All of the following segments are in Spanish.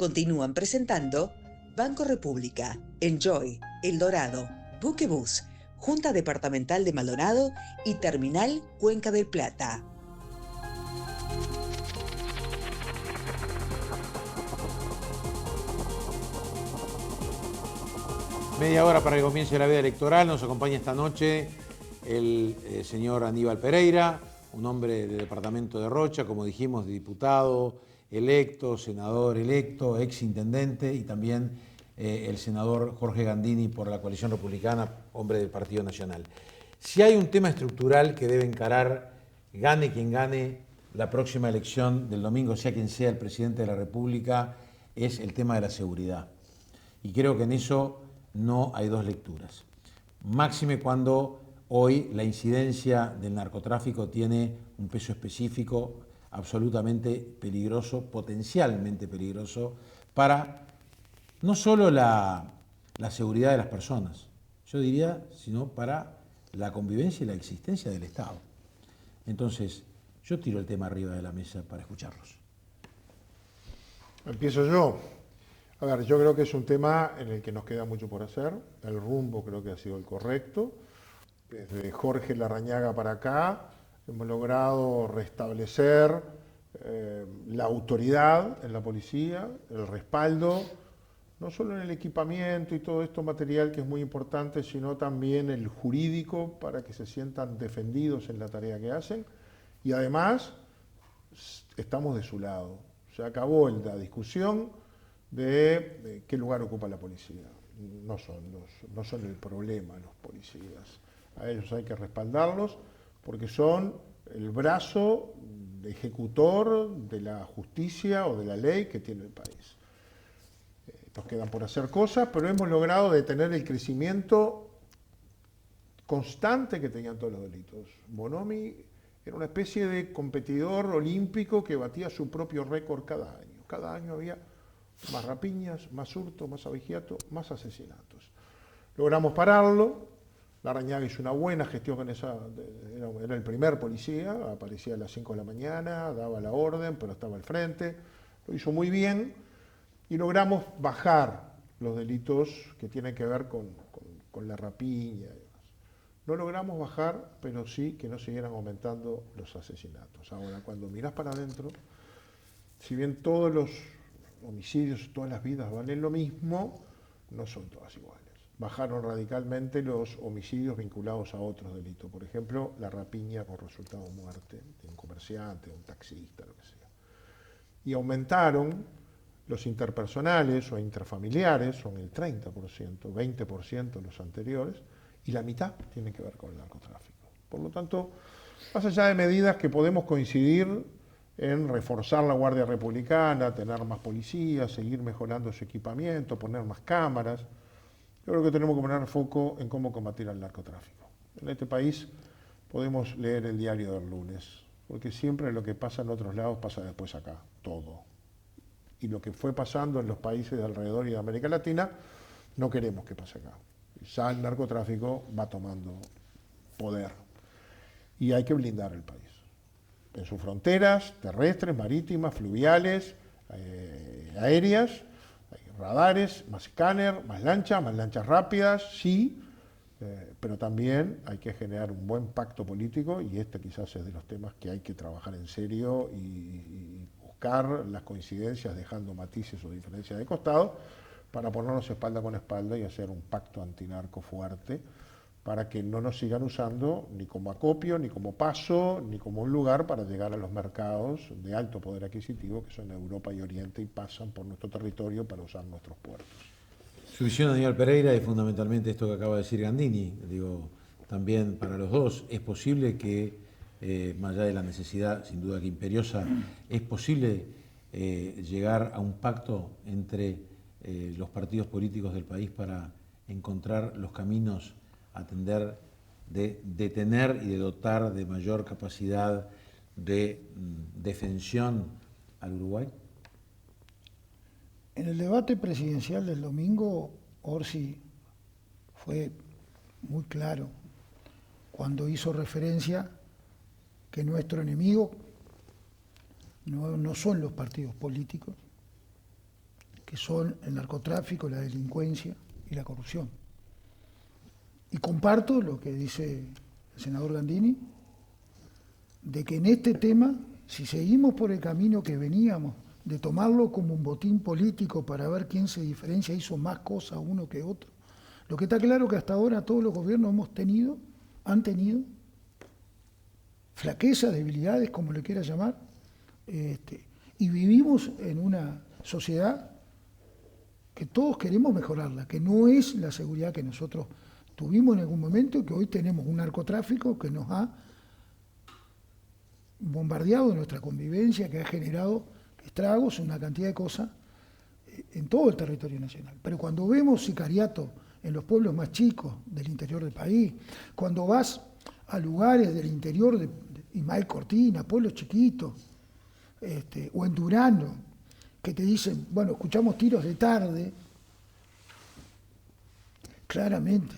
Continúan presentando Banco República, Enjoy, El Dorado, Buquebus, Junta Departamental de Maldonado y Terminal Cuenca del Plata. Media hora para que comience la veda electoral. Nos acompaña esta noche el señor Aníbal Pereira, un hombre del departamento de Rocha, como dijimos, diputado electo, senador electo, ex intendente, y también el senador Jorge Gandini por la coalición republicana, hombre del Partido Nacional. Si hay un tema estructural que debe encarar, gane quien gane la próxima elección del domingo, sea quien sea el presidente de la República, es el tema de la seguridad. Y creo que en eso no hay dos lecturas. Máxime cuando hoy la incidencia del narcotráfico tiene un peso específico absolutamente peligroso, potencialmente peligroso, para no solo la seguridad de las personas, yo diría, sino para la convivencia y la existencia del Estado. Entonces, yo tiro el tema arriba de la mesa para escucharlos. Empiezo yo. A ver, yo creo que es un tema en el que nos queda mucho por hacer. El rumbo creo que ha sido el correcto. Desde Jorge Larrañaga para acá hemos logrado restablecer la autoridad en la policía, el respaldo, no solo en el equipamiento y todo esto material que es muy importante, sino también el jurídico para que se sientan defendidos en la tarea que hacen. Y además estamos de su lado. Se acabó la discusión de qué lugar ocupa la policía. No son el problema los policías. A ellos hay que respaldarlos porque son el brazo ejecutor de la justicia o de la ley que tiene el país. Nos quedan por hacer cosas, pero hemos logrado detener el crecimiento constante que tenían todos los delitos. Bonomi era una especie de competidor olímpico que batía su propio récord cada año. Cada año había más rapiñas, más hurto, más abigeato, más asesinatos. Logramos pararlo. Larrañaga hizo una buena gestión con esa, era el primer policía, aparecía a las 5 de la mañana, daba la orden, pero estaba al frente, lo hizo muy bien y logramos bajar los delitos que tienen que ver con la rapiña y demás. No logramos bajar, pero sí que no siguieran aumentando los asesinatos. Ahora, cuando mirás para adentro, si bien todos los homicidios, todas las vidas valen lo mismo, no son todas iguales. Bajaron radicalmente los homicidios vinculados a otros delitos. Por ejemplo, la rapiña con resultado de muerte de un comerciante, de un taxista, lo que sea. Y aumentaron los interpersonales o intrafamiliares, son el 30%, 20% los anteriores, y la mitad tiene que ver con el narcotráfico. Por lo tanto, más allá de medidas que podemos coincidir en reforzar la Guardia Republicana, tener más policías, seguir mejorando su equipamiento, poner más cámaras, yo creo que tenemos que poner foco en cómo combatir al narcotráfico. En este país podemos leer el diario del lunes, porque siempre lo que pasa en otros lados pasa después acá, todo. Y lo que fue pasando en los países de alrededor y de América Latina, no queremos que pase acá. Ya el narcotráfico va tomando poder y hay que blindar el país. En sus fronteras terrestres, marítimas, fluviales, aéreas, hay radares, más escáner, más lanchas rápidas, sí, pero también hay que generar un buen pacto político y este quizás es de los temas que hay que trabajar en serio y buscar las coincidencias dejando matices o diferencias de costado para ponernos espalda con espalda y hacer un pacto antinarco fuerte para que no nos sigan usando ni como acopio, ni como paso, ni como un lugar para llegar a los mercados de alto poder adquisitivo que son Europa y Oriente y pasan por nuestro territorio para usar nuestros puertos. Su visión, Aníbal Pereira, es fundamentalmente esto que acaba de decir Gandini. Digo, también para los dos, es posible que, más allá de la necesidad, sin duda que imperiosa, es posible llegar a un pacto entre los partidos políticos del país para encontrar los caminos a atender, de detener y de dotar de mayor capacidad de defensión al Uruguay? En el debate presidencial del domingo, Orsi fue muy claro cuando hizo referencia que nuestro enemigo no son los partidos políticos, que son el narcotráfico, la delincuencia y la corrupción. Y comparto lo que dice el senador Gandini, de que en este tema, si seguimos por el camino que veníamos, de tomarlo como un botín político para ver quién se diferencia, hizo más cosas uno que otro, lo que está claro que hasta ahora todos los gobiernos han tenido flaquezas, debilidades, como le quiera llamar, y vivimos en una sociedad que todos queremos mejorarla, que no es la seguridad que nosotros tuvimos en algún momento y que hoy tenemos un narcotráfico que nos ha bombardeado nuestra convivencia, que ha generado estragos, una cantidad de cosas en todo el territorio nacional. Pero cuando vemos sicariato en los pueblos más chicos del interior del país, cuando vas a lugares del interior de Ismael Cortina, pueblos chiquitos, o en Durano, que te dicen, bueno, escuchamos tiros de tarde, claramente.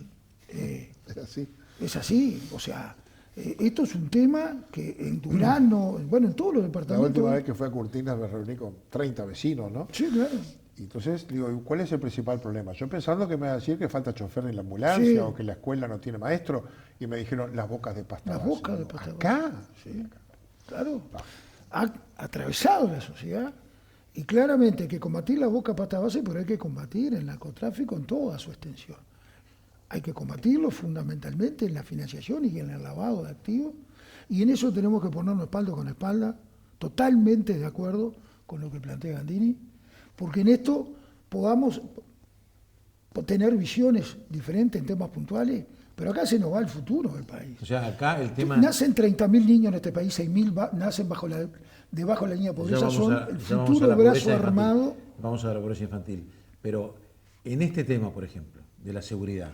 Es así. Es así, o sea, esto es un tema que en Durano, bueno, en todos los La departamentos. última vez que fue a Cortinas me reuní con 30 vecinos, ¿no? Sí, claro. Y entonces digo, ¿cuál es el principal problema? Yo pensando que me iba a decir que falta chofer en la ambulancia Sí. o que la escuela no tiene maestro, y me dijeron las bocas de pasta Las base. bocas de Digo, pasta ¿acá? Sí, Acá. claro. Ha atravesado la sociedad y claramente hay que combatir la boca pasta base, pero hay que combatir el narcotráfico en toda su extensión. Hay que combatirlo fundamentalmente en la financiación y en el lavado de activos, y en eso tenemos que ponernos espalda con espalda, totalmente de acuerdo con lo que plantea Gandini, porque en esto podamos tener visiones diferentes en temas puntuales, pero acá se nos va el futuro del país. O sea, acá el tema... Nacen 30.000 niños en este país, 6.000 nacen debajo de la línea de pobreza, son el futuro brazo armado. Vamos a la pobreza infantil. Pero en este tema, por ejemplo, de la seguridad,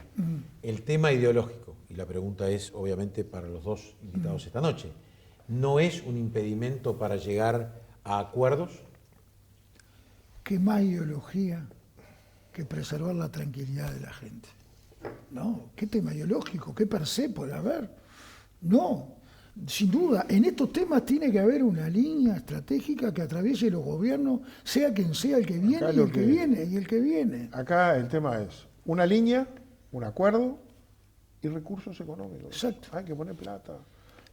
el tema ideológico, y la pregunta es obviamente para los dos invitados esta noche, ¿no es un impedimento para llegar a acuerdos? ¿Qué más ideología que preservar la tranquilidad de la gente? No, ¿qué tema ideológico? ¿Qué per se puede haber? No, sin duda, en estos temas tiene que haber una línea estratégica que atraviese los gobiernos, sea quien sea el que viene y el que viene y el que viene. Acá el tema es una línea, un acuerdo y recursos económicos. Exacto. Hay que poner plata.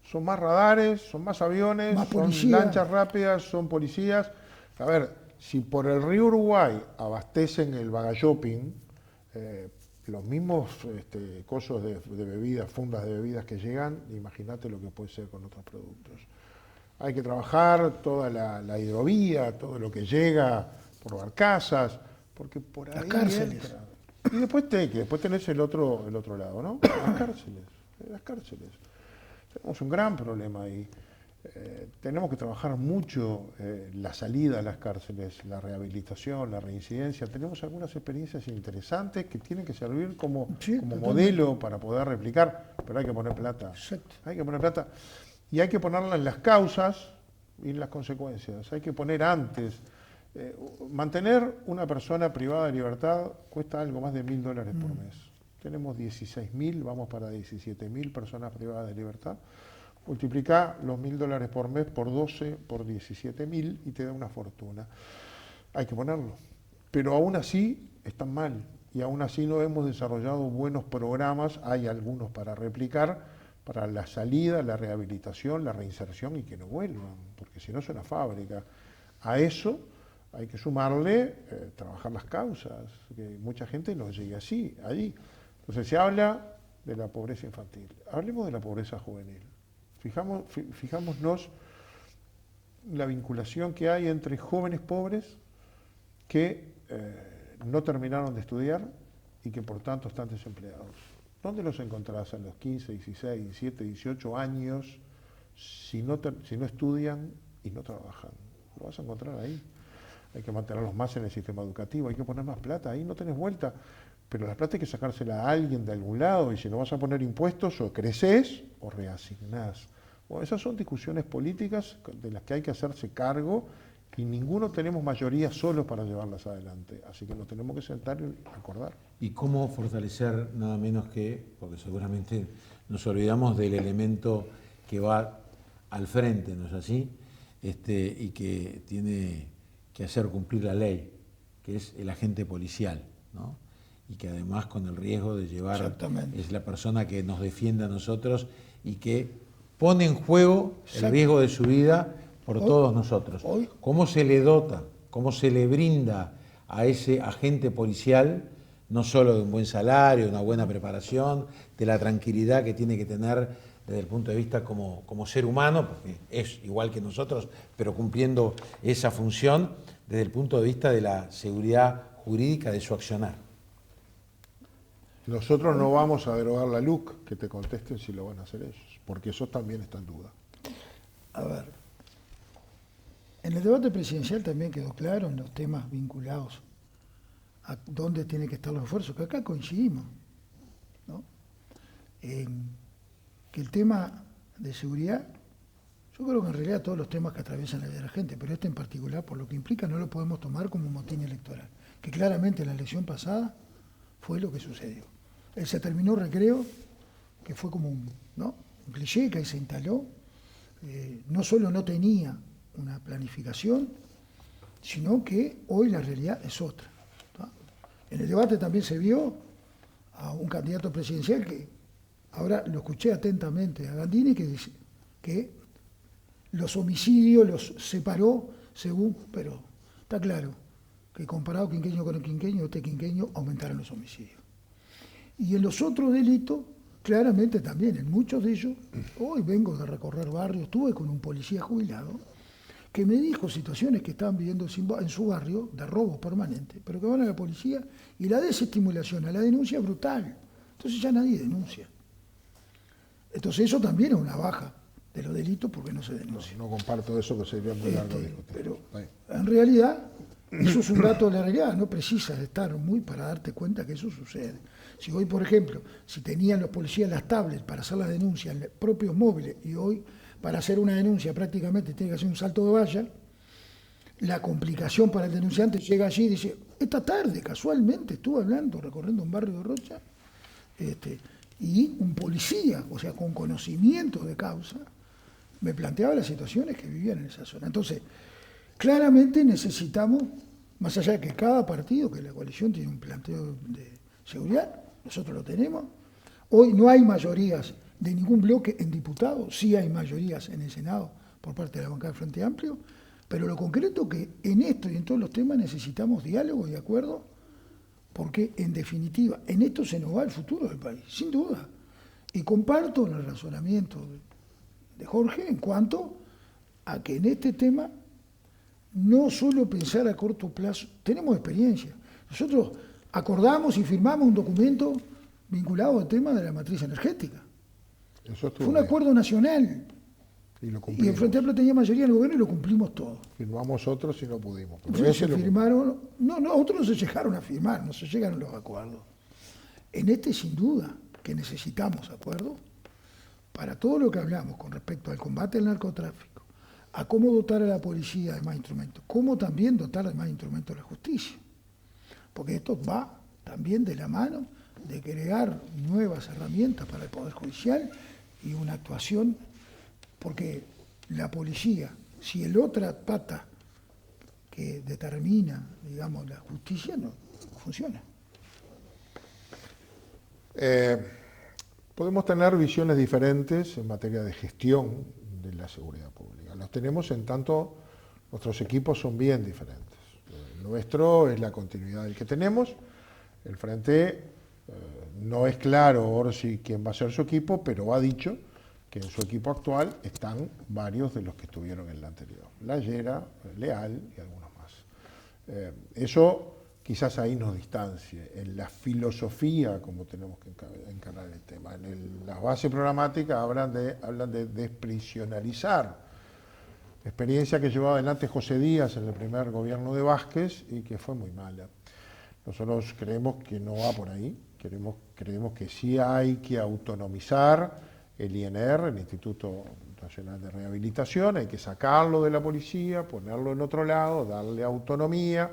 Son más radares, son más aviones, Más son policía. lanchas rápidas, son policías. A ver, si por el río Uruguay abastecen el Bagalloping, los mismos cosos de bebidas, fundas de bebidas que llegan, imagínate lo que puede ser con otros productos. Hay que trabajar toda la hidrovía, todo lo que llega por barcazas, porque por ahí Las cárceles. entra. Y después tenés el otro lado, ¿no? Las cárceles. Tenemos un gran problema ahí. Tenemos que trabajar mucho la salida a las cárceles, la rehabilitación, la reincidencia. Tenemos algunas experiencias interesantes que tienen que servir como modelo para poder replicar, pero hay que poner plata. Exacto. Hay que poner plata. Y hay que ponerla en las causas y en las consecuencias. Hay que poner antes. Mantener una persona privada de libertad cuesta algo más de $1.000 por mes. Tenemos 16.000, vamos para 17.000 personas privadas de libertad. Multiplicá los $1.000 por mes por 12, por 17.000 y te da una fortuna. Hay que ponerlo. Pero aún así están mal y aún así no hemos desarrollado buenos programas, hay algunos para replicar, para la salida, la rehabilitación, la reinserción y que no vuelvan, porque si no es una fábrica. A eso hay que sumarle trabajar las causas, que mucha gente no llegue allí. Entonces se habla de la pobreza infantil, hablemos de la pobreza juvenil. Fijámonos la vinculación que hay entre jóvenes pobres que no terminaron de estudiar y que por tanto están desempleados. ¿Dónde los encontrás a los 15, 16, 17, 18 años si no estudian y no trabajan? Lo vas a encontrar ahí. Hay que mantenerlos más en el sistema educativo, hay que poner más plata, ahí no tenés vuelta. Pero la plata hay que sacársela a alguien de algún lado y si no vas a poner impuestos o creces o reasignás. Bueno, esas son discusiones políticas de las que hay que hacerse cargo y ninguno tenemos mayoría solo para llevarlas adelante. Así que nos tenemos que sentar y acordar. ¿Y cómo fortalecer nada menos que, porque seguramente nos olvidamos del elemento que va al frente, ¿no es así? Y que tiene que hacer cumplir la ley, que que es el agente policial, ¿no? Y que además con el riesgo de llevar, es la persona que nos defiende a nosotros y que pone en juego el riesgo de su vida por todos nosotros. ¿Cómo se le dota, cómo se le brinda a ese agente policial, no solo de un buen salario, de una buena preparación, de la tranquilidad que tiene que tener desde el punto de vista como ser humano, porque es igual que nosotros, pero cumpliendo esa función desde el punto de vista de la seguridad jurídica de su accionar? Nosotros no vamos a derogar la LUC, que te contesten si lo van a hacer ellos, porque eso también está en duda. A ver, en el debate presidencial también quedó claro en los temas vinculados a dónde tienen que estar los esfuerzos, que acá coincidimos, ¿no? Que el tema de seguridad, yo creo que en realidad todos los temas que atraviesan la vida de la gente, pero este en particular, por lo que implica, no lo podemos tomar como un motín electoral, que claramente en la elección pasada fue lo que sucedió. Se terminó Recreo, que fue como un cliché que ahí se instaló, no solo no tenía una planificación, sino que hoy la realidad es otra, ¿no? En el debate también se vio a un candidato presidencial que, ahora lo escuché atentamente, a Gandini, que dice que los homicidios los separó según, pero está claro que comparado quinquenio con el quinquenio, este quinquenio aumentaron los homicidios. Y en los otros delitos, claramente también, en muchos de ellos, hoy vengo de recorrer barrios, estuve con un policía jubilado, que me dijo situaciones que estaban viviendo en su barrio, de robos permanentes, pero que van a la policía y la desestimulación a la denuncia es brutal. Entonces ya nadie denuncia. Entonces eso también es una baja de los delitos porque no se denuncia. No comparto eso, que sería muy largo discutir. Pero en realidad, eso es un dato de la realidad, no precisas estar muy para darte cuenta que eso sucede. Si hoy, por ejemplo, si tenían los policías las tablets para hacer las denuncias, los propios móviles, y hoy para hacer una denuncia prácticamente tiene que hacer un salto de valla, la complicación para el denunciante llega allí y dice, esta tarde casualmente estuve hablando, recorriendo un barrio de Rocha, y un policía, o sea, con conocimiento de causa, me planteaba las situaciones que vivían en esa zona. Entonces, claramente necesitamos, más allá de que cada partido, que la coalición tiene un planteo de seguridad, nosotros lo tenemos, hoy no hay mayorías de ningún bloque en diputados, sí hay mayorías en el Senado por parte de la bancada del Frente Amplio, pero lo concreto que en esto y en todos los temas necesitamos diálogo y acuerdo, porque en definitiva, en esto se nos va el futuro del país, sin duda. Y comparto el razonamiento de Jorge en cuanto a que en este tema no solo pensar a corto plazo, tenemos experiencia. Nosotros acordamos y firmamos un documento vinculado al tema de la matriz energética. Fue un acuerdo nacional. Y el Frente Amplio tenía mayoría en el gobierno y lo cumplimos todo. Firmamos otros y no pudimos. Se firmaron, otros no se llegaron a firmar, no se llegaron los acuerdos. En este sin duda que necesitamos acuerdos para todo lo que hablamos con respecto al combate al narcotráfico, a cómo dotar a la policía de más instrumentos, cómo también dotar de más instrumentos a la justicia. Porque esto va también de la mano de crear nuevas herramientas para el Poder Judicial y una actuación, porque la policía, si el otra pata que determina, digamos, la justicia, no funciona. Podemos tener visiones diferentes en materia de gestión de la seguridad pública. Las tenemos en tanto nuestros equipos son bien diferentes. El nuestro es la continuidad del que tenemos. El Frente no es claro Orsi quién va a ser su equipo, pero ha dicho que en su equipo actual están varios de los que estuvieron en el anterior. Layera, Leal y algunos más. Eso quizás ahí nos distancie. En la filosofía, como tenemos que encarar el tema, en la base programática hablan de desprisionalizar. Experiencia que llevaba adelante José Díaz en el primer gobierno de Vázquez y que fue muy mala. Nosotros creemos que no va por ahí, creemos que sí hay que autonomizar el INR, el Instituto Nacional de Rehabilitación, hay que sacarlo de la policía, ponerlo en otro lado, darle autonomía,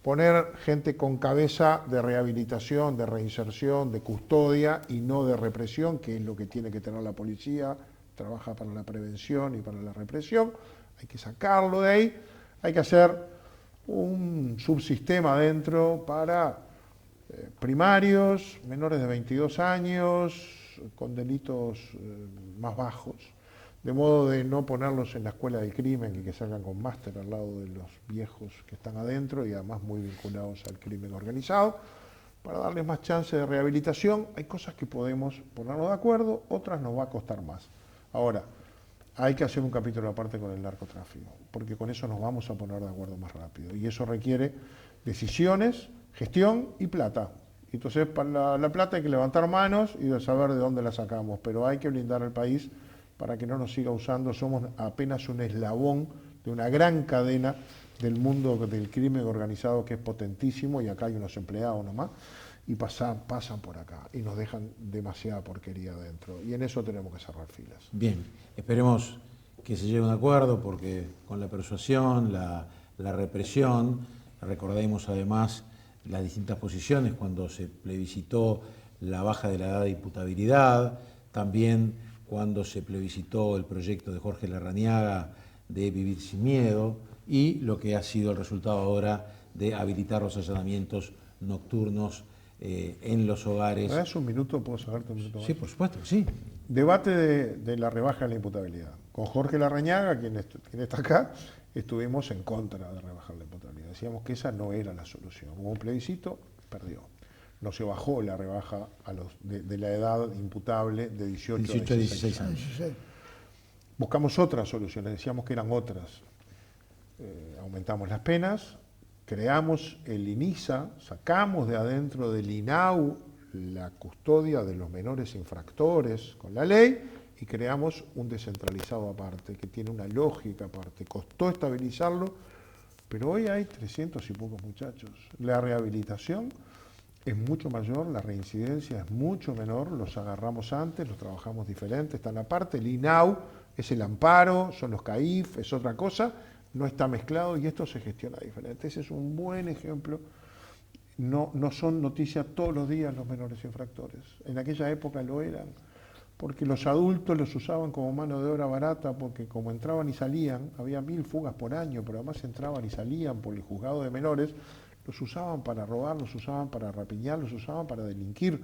poner gente con cabeza de rehabilitación, de reinserción, de custodia y no de represión, que es lo que tiene que tener la policía, trabaja para la prevención y para la represión, hay que sacarlo de ahí, hay que hacer un subsistema dentro para primarios, menores de 22 años, con delitos más bajos, de modo de no ponerlos en la escuela del crimen y que salgan con máster al lado de los viejos que están adentro y además muy vinculados al crimen organizado, para darles más chance de rehabilitación. Hay cosas que podemos ponernos de acuerdo, otras nos va a costar más. Ahora, hay que hacer un capítulo aparte con el narcotráfico, porque con eso nos vamos a poner de acuerdo más rápido. Y eso requiere decisiones, gestión y plata. Entonces, para la plata hay que levantar manos y saber de dónde la sacamos, pero hay que blindar el país para que no nos siga usando. Somos apenas un eslabón de una gran cadena del mundo del crimen organizado que es potentísimo, y acá hay unos empleados nomás, y pasan por acá y nos dejan demasiada porquería adentro, y en eso tenemos que cerrar filas. Bien, esperemos que se llegue a un acuerdo, porque con la persuasión, la represión, recordemos además las distintas posiciones cuando se plebiscitó la baja de la edad de imputabilidad, también cuando se plebiscitó el proyecto de Jorge Larrañaga de vivir sin miedo, y lo que ha sido el resultado ahora de habilitar los allanamientos nocturnos en los hogares. ¿Me das un minuto? ¿Puedo sacarte un minuto más? Sí, por supuesto, sí. Debate de la rebaja de la imputabilidad. Con Jorge Larrañaga, quien está acá, estuvimos en contra de rebajar la imputabilidad. Decíamos que esa no era la solución. Hubo un plebiscito, perdió. No se bajó la rebaja de la edad imputable de 18 a 16 años. Buscamos otras soluciones, decíamos que eran otras. Aumentamos las penas, creamos el INISA, sacamos de adentro del INAU la custodia de los menores infractores con la ley y creamos un descentralizado aparte, que tiene una lógica aparte. Costó estabilizarlo, pero hoy hay 300 y pocos muchachos. La rehabilitación es mucho mayor, la reincidencia es mucho menor, los agarramos antes, los trabajamos diferente, están aparte. El INAU es el amparo, son los CAIF, es otra cosa, no está mezclado y esto se gestiona diferente. Ese es un buen ejemplo. No son noticias todos los días los menores infractores. En aquella época lo eran, porque los adultos los usaban como mano de obra barata, porque como entraban y salían, había 1000 fugas por año, pero además entraban y salían por el juzgado de menores, los usaban para robar, los usaban para rapiñar, los usaban para delinquir.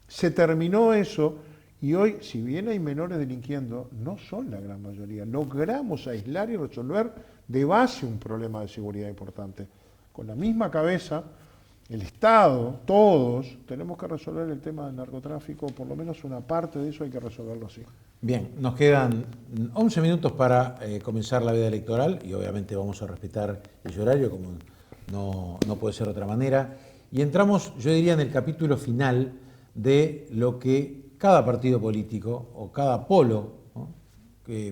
Se terminó eso y hoy, si bien hay menores delinquiendo, no son la gran mayoría. Logramos aislar y resolver de base un problema de seguridad importante. Con la misma cabeza, el Estado, todos, tenemos que resolver el tema del narcotráfico, por lo menos una parte de eso hay que resolverlo así. Bien, nos quedan 11 minutos para comenzar la veda electoral y obviamente vamos a respetar ese horario como no puede ser de otra manera. Y entramos, yo diría, en el capítulo final de lo que cada partido político o cada polo, ¿no?,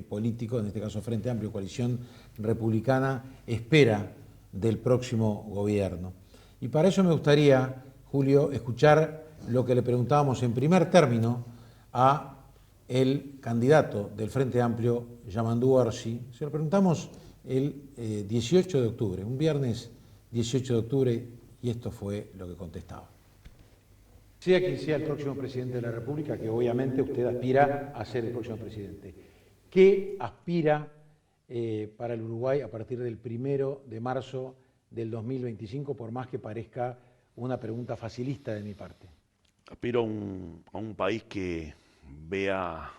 político, en este caso Frente Amplio, Coalición Republicana, espera del próximo gobierno. Y para eso me gustaría, Julio, escuchar lo que le preguntábamos en primer término a el candidato del Frente Amplio, Yamandú Orsi. Se lo preguntamos el 18 de octubre, un viernes 18 de octubre, y esto fue lo que contestaba. Sea quien sea el próximo presidente de la República, que obviamente usted aspira a ser el próximo presidente, ¿qué aspira para el Uruguay a partir del 1 de marzo del 2025, por más que parezca una pregunta facilista de mi parte? Aspiro a un país que vea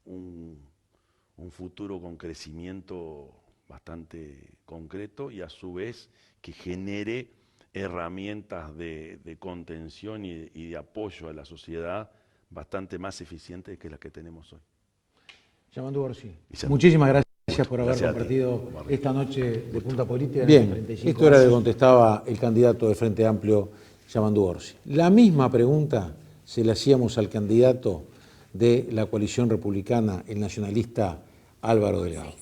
un futuro con crecimiento bastante concreto y a su vez que genere herramientas de contención y de apoyo a la sociedad bastante más eficientes que las que tenemos hoy. Yamandú Orsi, muchísimas gracias por haber compartido esta noche de Punta Política. Bien, esto era lo que contestaba el candidato de Frente Amplio, Yamandú Orsi. La misma pregunta se la hacíamos al candidato de la coalición republicana, el nacionalista Álvaro Delgado.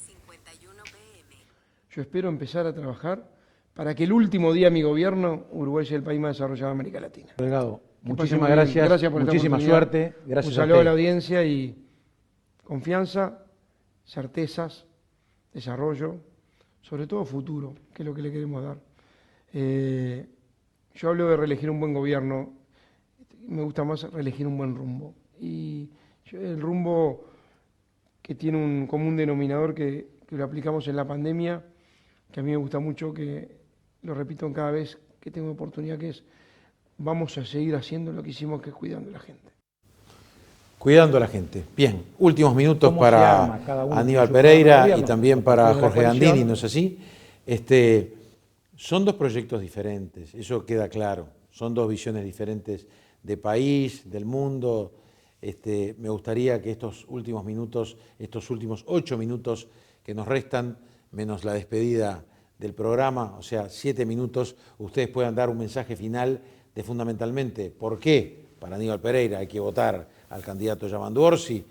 Yo espero empezar a trabajar para que el último día de mi gobierno, Uruguay sea el país más desarrollado de América Latina. Delgado, muchísimas gracias. Gracias por muchísima suerte. Gracias. Un saludo a la audiencia y confianza, certezas, desarrollo, sobre todo futuro, que es lo que le queremos dar. Yo hablo de reelegir un buen gobierno, me gusta más reelegir un buen rumbo. Y el rumbo que tiene un común denominador que lo aplicamos en la pandemia, que a mí me gusta mucho, que lo repito en cada vez que tengo oportunidad, que es, vamos a seguir haciendo lo que hicimos, que es cuidando a la gente. Cuidando a la gente. Bien, últimos minutos ¿Cómo se para arma cada uno Aníbal con su programa de Pereira y gobierno? también para Después de la Jorge coalición. Gandini, ¿no es así? Son dos proyectos diferentes, eso queda claro. Son dos visiones diferentes de país, del mundo. Me gustaría que estos últimos minutos, estos últimos 8 minutos que nos restan, menos la despedida del programa, o sea, 7 minutos, ustedes puedan dar un mensaje final de fundamentalmente por qué para Aníbal Pereira hay que votar al candidato Yamandu Orsi,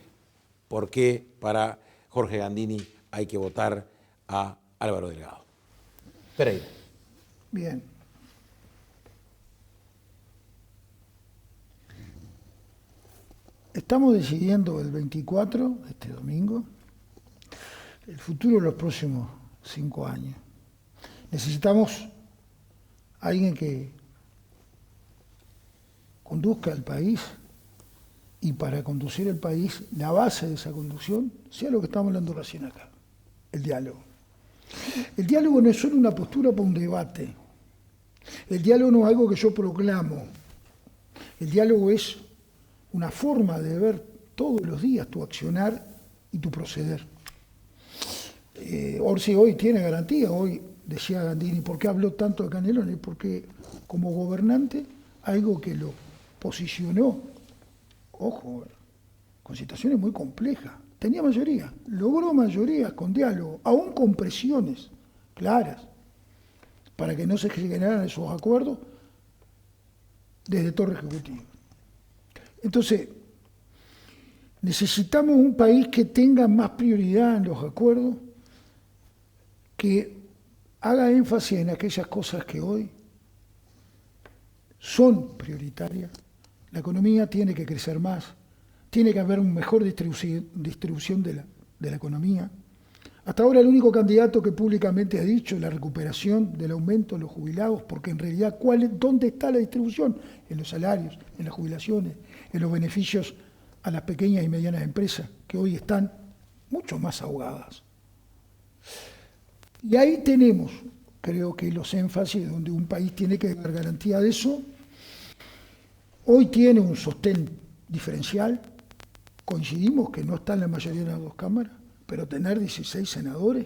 por qué para Jorge Gandini hay que votar a Álvaro Delgado. Pereira. Bien. Estamos decidiendo el 24, este domingo, el futuro de los próximos 5 años. Necesitamos a alguien que conduzca el país, y para conducir el país, la base de esa conducción sea lo que estamos hablando recién acá, el diálogo. El diálogo no es solo una postura para un debate. El diálogo no es algo que yo proclamo. El diálogo es una forma de ver todos los días tu accionar y tu proceder. Orsi hoy tiene garantía. Hoy decía Gandini, ¿por qué habló tanto de Canelones? Porque como gobernante, algo que lo posicionó, ojo, con situaciones muy complejas. Tenía mayoría, logró mayoría con diálogo, aún con presiones claras, para que no se generaran esos acuerdos desde Torre Ejecutiva. Entonces, necesitamos un país que tenga más prioridad en los acuerdos, que haga énfasis en aquellas cosas que hoy son prioritarias. La economía tiene que crecer más, tiene que haber una mejor distribución de la economía. Hasta ahora el único candidato que públicamente ha dicho la recuperación del aumento de los jubilados, porque en realidad ¿dónde está la distribución? En los salarios, en las jubilaciones, en los beneficios a las pequeñas y medianas empresas, que hoy están mucho más ahogadas. Y ahí tenemos, creo que los énfasis donde un país tiene que dar garantía de eso. Hoy tiene un sostén diferencial, coincidimos que no está en la mayoría de las dos cámaras, pero tener 16 senadores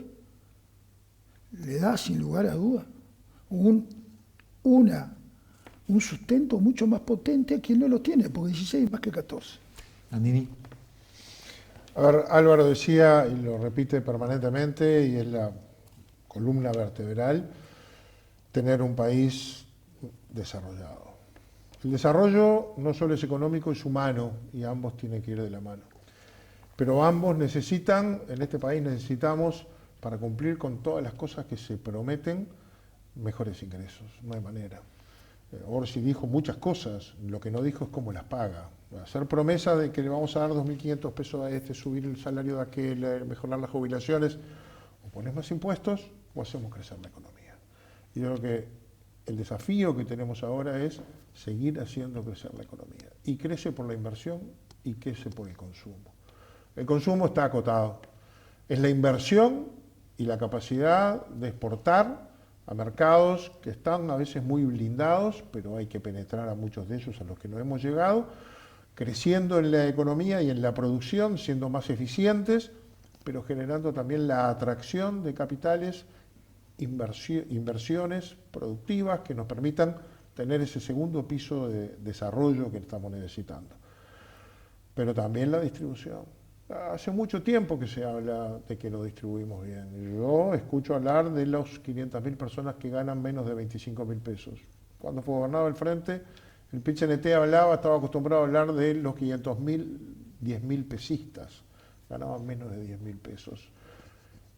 le da sin lugar a dudas un sustento mucho más potente a quien no lo tiene, porque 16 es más que 14. Gandini. A ver, Álvaro decía, y lo repite permanentemente, y es la columna vertebral, tener un país desarrollado. El desarrollo no solo es económico, es humano, y ambos tienen que ir de la mano. Pero ambos necesitan, en este país necesitamos, para cumplir con todas las cosas que se prometen, mejores ingresos, no hay manera. Orsi dijo muchas cosas, lo que no dijo es cómo las paga. Hacer promesa de que le vamos a dar 2.500 pesos a este, subir el salario de aquel, mejorar las jubilaciones, o pones más impuestos o hacemos crecer la economía. Y yo creo que el desafío que tenemos ahora es seguir haciendo crecer la economía. Y crece por la inversión y crece por el consumo. El consumo está acotado. Es la inversión y la capacidad de exportar a mercados que están a veces muy blindados, pero hay que penetrar a muchos de ellos a los que no hemos llegado, creciendo en la economía y en la producción, siendo más eficientes, pero generando también la atracción de capitales, inversiones productivas que nos permitan tener ese segundo piso de desarrollo que estamos necesitando. Pero también la distribución. Hace mucho tiempo que se habla de que lo distribuimos bien. Yo escucho hablar de los 500.000 personas que ganan menos de 25.000 pesos. Cuando fue gobernado el Frente, el PIT-CNT estaba acostumbrado a hablar de los 500.000, 10.000 pesistas. Ganaban menos de 10.000 pesos.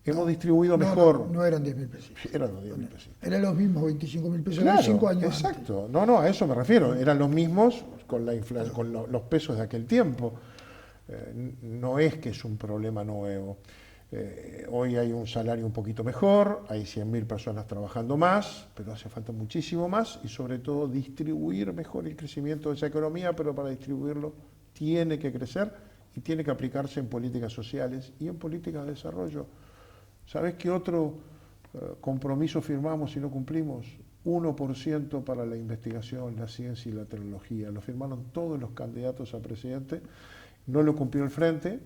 Hemos distribuido mejor. No eran 10.000 pesos. Eran los 10.000 pesos. Eran los mismos 25.000 pesos Claro, de 5 años exacto. antes. No, a eso me refiero. Eran los mismos con los pesos de aquel tiempo. No es que es un problema nuevo. Hoy hay un salario un poquito mejor, hay 100.000 personas trabajando más, pero hace falta muchísimo más y sobre todo distribuir mejor el crecimiento de esa economía, pero para distribuirlo tiene que crecer y tiene que aplicarse en políticas sociales y en políticas de desarrollo. ¿Sabes qué otro compromisos firmamos y no cumplimos. 1% para la investigación, la ciencia y la tecnología. Lo firmaron todos los candidatos a presidente. No lo cumplió el Frente,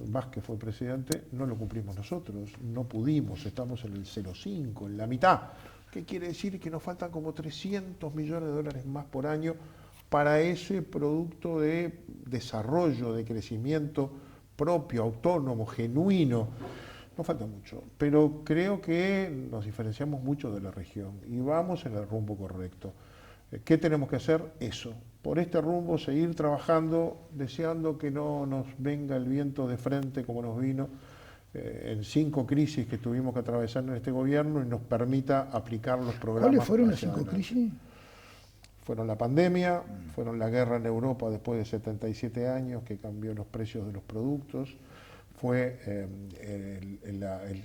Vázquez fue presidente, no lo cumplimos nosotros. No pudimos, estamos en el 0,5, en la mitad. ¿Qué quiere decir? Que nos faltan como 300 millones de dólares más por año para ese producto de desarrollo, de crecimiento propio, autónomo, genuino. Nos falta mucho, pero creo que nos diferenciamos mucho de la región y vamos en el rumbo correcto. ¿Qué tenemos que hacer? Eso. Por este rumbo seguir trabajando, deseando que no nos venga el viento de frente como nos vino en 5 crisis que tuvimos que atravesar en este gobierno y nos permita aplicar los programas. ¿Cuáles fueron las 5 crisis? Fueron la pandemia, fueron la guerra en Europa después de 77 años que cambió los precios de los productos, fue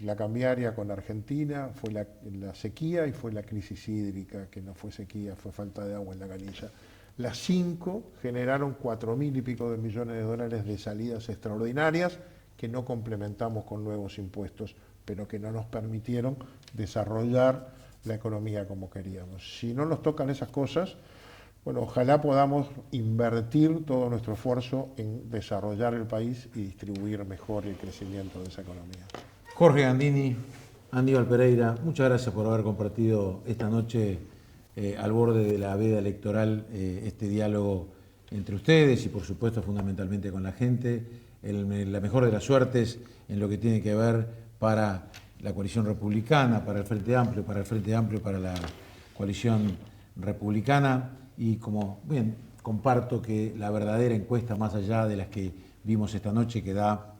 la cambiaria con Argentina, fue la sequía y fue la crisis hídrica, que no fue sequía, fue falta de agua en la canilla. Las 5 generaron 4.000 y pico de millones de dólares de salidas extraordinarias que no complementamos con nuevos impuestos, pero que no nos permitieron desarrollar la economía como queríamos. Si no nos tocan esas cosas, bueno, ojalá podamos invertir todo nuestro esfuerzo en desarrollar el país y distribuir mejor el crecimiento de esa economía. Jorge Gandini, Aníbal Pereira, muchas gracias por haber compartido esta noche al borde de la veda electoral este diálogo entre ustedes y por supuesto fundamentalmente con la gente. La mejor de las suertes en lo que tiene que ver para la coalición republicana, para el Frente Amplio, para la coalición republicana. Y como bien, comparto que la verdadera encuesta, más allá de las que vimos esta noche, que da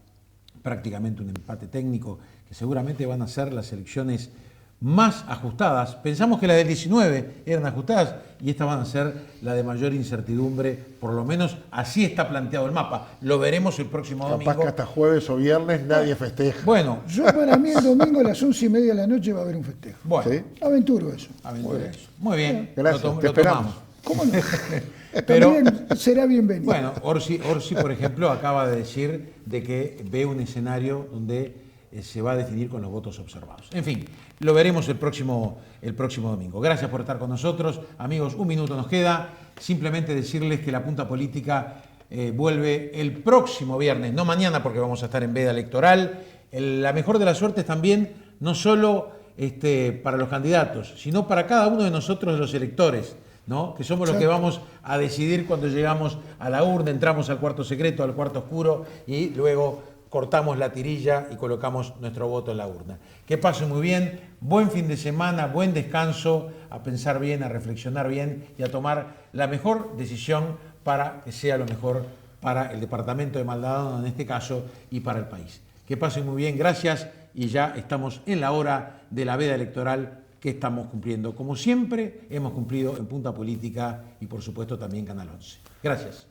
prácticamente un empate técnico, que seguramente van a ser las elecciones más ajustadas. Pensamos que las del 19 eran ajustadas y estas van a ser la de mayor incertidumbre, por lo menos así está planteado el mapa. Lo veremos el próximo domingo. Capaz que hasta jueves o viernes nadie festeja. Bueno, Yo para mí el domingo a las 11:30 de la noche va a haber un festejo. bueno, ¿Sí? Aventuro eso. Muy bien. Gracias, Lo te esperamos. tomamos. ¿Cómo no? Pero- También será bienvenido. Bueno, Orsi, por ejemplo, acaba de decir de que ve un escenario donde se va a definir con los votos observados. En fin, lo veremos el próximo domingo. Gracias por estar con nosotros. Amigos, un minuto nos queda. Simplemente decirles que la punta política vuelve el próximo viernes, no mañana porque vamos a estar en veda electoral. La mejor de las suertes también, no solo para los candidatos, sino para cada uno de nosotros los electores, ¿no? Que somos los que vamos a decidir cuando llegamos a la urna, entramos al cuarto secreto, al cuarto oscuro y luego cortamos la tirilla y colocamos nuestro voto en la urna. Que pasen muy bien, buen fin de semana, buen descanso, a pensar bien, a reflexionar bien y a tomar la mejor decisión para que sea lo mejor para el departamento de Maldonado en este caso y para el país. Que pasen muy bien, gracias y ya estamos en la hora de la veda electoral que estamos cumpliendo. Como siempre hemos cumplido en Punta Política y por supuesto también Canal 11. Gracias.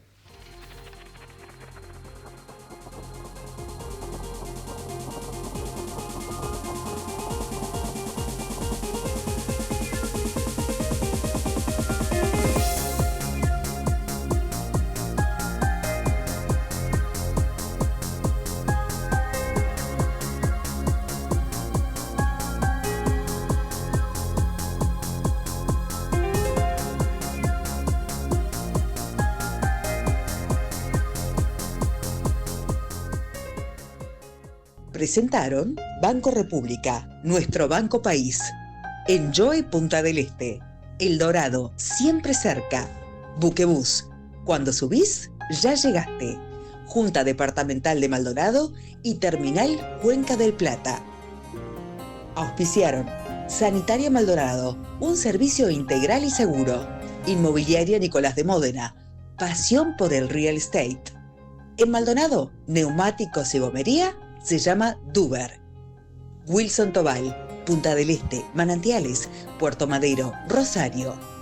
Presentaron Banco República, nuestro banco país. Enjoy Punta del Este. El Dorado, siempre cerca. Buquebús, cuando subís, ya llegaste. Junta Departamental de Maldonado y Terminal Cuenca del Plata. Auspiciaron Sanitaria Maldonado, un servicio integral y seguro. Inmobiliaria Nicolás de Módena, pasión por el real estate. En Maldonado, neumáticos y gomería se llama Duber. Wilson Tobal, Punta del Este, Manantiales, Puerto Madero, Rosario.